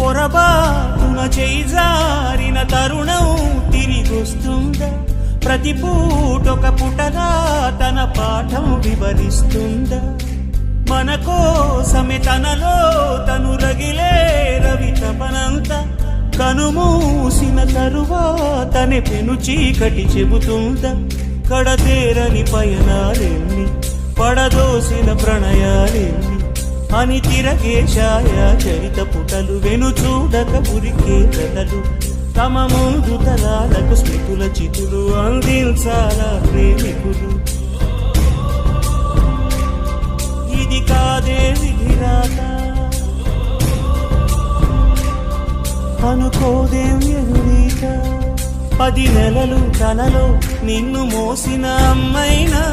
పొరబాటున చేజారిన తరుణం తిరిగొస్తుందా? ప్రతి పూటొక పుటగా తన పాఠం వివరిస్తుందా? మన కోసమే తనలో తను రగిలే రవి తపనంత కనుమూసిన తరువాతనే పెను చీకటి చెబుతుందా? కడతేరని పయనాలెన్ని, పడదోసిన ప్రణయాలెన్ని అని తిరగే ఛాయా చరిత పుటలు, వెను చూడక ఉరికే కథలు, తమ ముందు తరాలకు స్మృతుల చితులు అందించాలా ప్రేమికులు. ఇది కాదే విధిరాత, అనుకోదేం ఎదురీత. 10 నెలలు తనలో నిన్ను మోసిన అమ్మైనా